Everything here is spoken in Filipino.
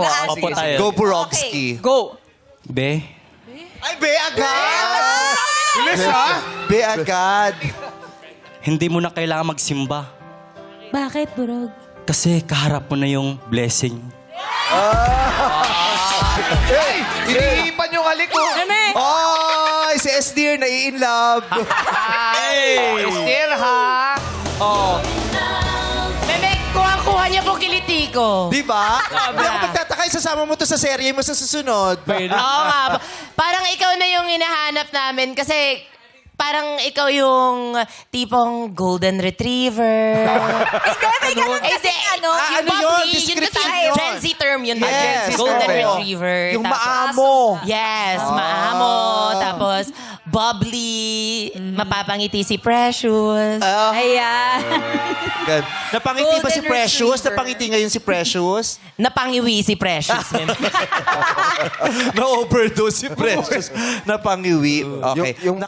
Opo tayo. Go Borowski. Go! Be, Ay, be agad! Bilis ha? Be agad. hindi mo na kailangan magsimba. Bakit, Burog? Kasi kaharap mo na yung blessing. Hey! Hinihipan yung halik ko. Oy, si Esdir na in love. Hey! Still ha? Oh. Bebe, kuha niya po kiliti ko. Di ba? Hindi ako magtataka, sasama mo to sa serye mo sa susunod. Oo nga. Parang ikaw na yung hinahanap namin kasi parang ikaw yung tipong golden retriever. May ganun kasi ano. Yung ano yun? bubbly, Description kasi yun. Gen Z term yun. Yes, Golden oo. retriever. Yung Tapos- maamo. Yes, maamo. Tapos, bubbly. Mapapangiti si Precious. Ayan. Good. Napangiti ba si Golden Precious? retriever. Napangiti ngayon si Precious? Napangiwi si Precious. Na-overdose si Precious. Napangiwi. Okay. Yung-